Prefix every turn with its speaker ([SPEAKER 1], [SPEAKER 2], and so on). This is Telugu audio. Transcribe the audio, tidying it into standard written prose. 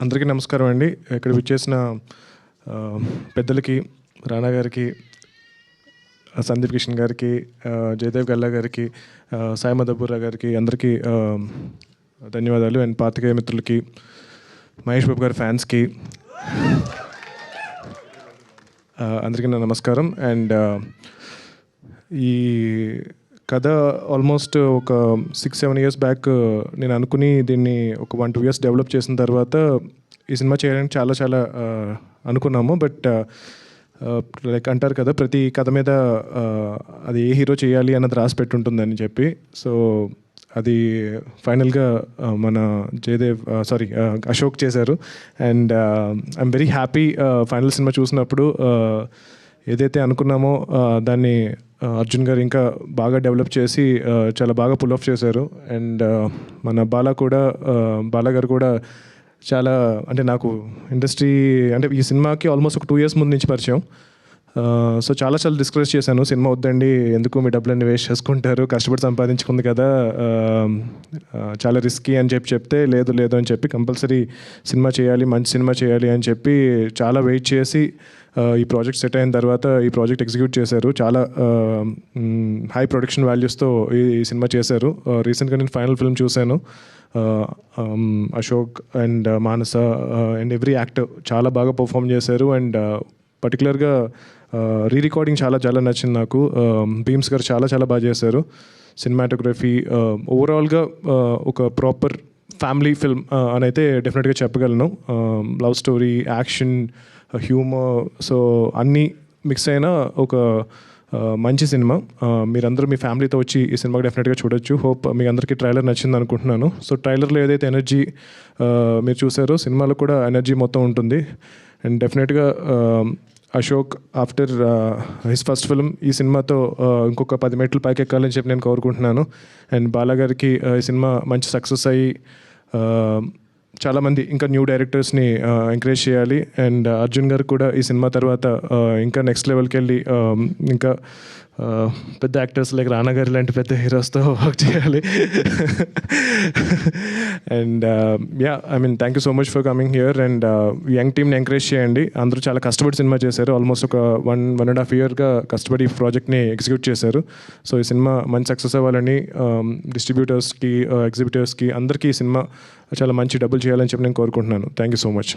[SPEAKER 1] అందరికీ నమస్కారం అండి. ఇక్కడ విచ్చేసిన పెద్దలకి, రానా గారికి, సందీప్ కిషన్ గారికి, జయదేవ్ గల్లా గారికి, సాయి మధుపురా గారికి అందరికీ ధన్యవాదాలు. అండ్ పాత్రికేయ మిత్రులకి, మహేష్ బాబు గారి ఫ్యాన్స్కి అందరికీ నా నమస్కారం. అండ్ ఈ కథ ఆల్మోస్ట్ ఒక 6-7 years బ్యాక్ నేను అనుకుని దీన్ని ఒక 1-2 years డెవలప్ చేసిన తర్వాత ఈ సినిమా చేయడానికి చాలా అనుకున్నాము. బట్ లైక్ అంటారు కదా, ప్రతి కథ మీద అది ఏ హీరో చేయాలి అన్నది రాసి పెట్టుంటుందని చెప్పి. సో అది ఫైనల్గా మన అశోక్ చేశారు. And I'm very happy. Final cinema చూసినప్పుడు ఏదైతే అనుకున్నామో దాన్ని అర్జున్ గారు ఇంకా బాగా డెవలప్ చేసి చాలా బాగా పుల్ ఆఫ్ చేశారు. అండ్ మన బాలా గారు కూడా చాలా, అంటే నాకు ఇండస్ట్రీ అంటే ఈ సినిమాకి ఆల్మోస్ట్ ఒక 2 years ముందు నుంచి పరిచయం. సో చాలా డిస్కస్ చేశాను, సినిమా వద్దండి, ఎందుకు మీ డబ్బులన్నీ వేస్ట్ చేసుకుంటారు, కష్టపడి సంపాదించుకుంది కదా, చాలా రిస్కీ అని చెప్తే లేదు అని చెప్పి కంపల్సరీ సినిమా చేయాలి, మంచి సినిమా చేయాలి అని చెప్పి చాలా వెయిట్ చేసి ఈ ప్రాజెక్ట్ సెట్ అయిన తర్వాత ఈ ప్రాజెక్ట్ ఎగ్జిక్యూట్ చేశారు. చాలా హై ప్రొడక్షన్ వాల్యూస్తో ఈ సినిమా చేశారు. రీసెంట్గా నేను ఫైనల్ ఫిల్మ్ చూశాను. Ashok and Manasa and every actor చాలా బాగా పర్ఫామ్ చేశారు. అండ్ పర్టికులర్గా రికార్డింగ్ చాలా నచ్చింది నాకు. భీమ్స్ గారు చాలా బాగా చేశారు. సినిమాటోగ్రఫీ ఓవరాల్గా ఒక ప్రాపర్ ఫ్యామిలీ ఫిల్మ్ అని అయితే డెఫినెట్గా చెప్పగలను. Love story, action, humour, so అన్నీ మిక్స్ అయిన ఒక మంచి సినిమా. మీరందరూ మీ ఫ్యామిలీతో వచ్చి ఈ సినిమాకి డెఫినెట్గా చూడొచ్చు. హోప్ మీ అందరికీ ట్రైలర్ నచ్చింది అనుకుంటున్నాను. సో ట్రైలర్లో ఏదైతే ఎనర్జీ మీరు చూసారో సినిమాలో కూడా ఎనర్జీ మొత్తం ఉంటుంది. అండ్ డెఫినెట్గా Ashok after his first film ఈ సినిమాతో ఇంకొక 10 మెట్లు పైకి ఎక్కాలని చెప్పి నేను కోరుకుంటున్నాను. అండ్ బాలా గారికి ఈ సినిమా మంచి సక్సెస్ అయ్యి చాలామంది ఇంకా న్యూ డైరెక్టర్స్ని ఎంకరేజ్ చేయాలి. అండ్ అర్జున్ గారు కూడా ఈ సినిమా తర్వాత ఇంకా నెక్స్ట్ లెవెల్కి వెళ్ళి ఇంకా పెద్ద యాక్టర్స్ లైక్ రానా గారి లాంటి పెద్ద హీరోస్తో వర్క్ చేయాలి. And thank you so much for coming here. And young టీమ్ని ఎంకరేజ్ చేయండి. అందరూ చాలా కష్టపడి సినిమా చేశారు. ఆల్మోస్ట్ ఒక 1.5 yearగా కష్టపడి ఈ ప్రాజెక్ట్ని ఎగ్జిక్యూట్ చేశారు. సో ఈ సినిమా మంచి సక్సెస్ అవ్వాలని డిస్ట్రిబ్యూటర్స్కి, ఎగ్జిబిటర్స్కి అందరికీ ఈ సినిమా చాలా మంచి డబ్బులు చేయాలని చెప్పి నేను కోరుకుంటున్నాను. Thank you so much.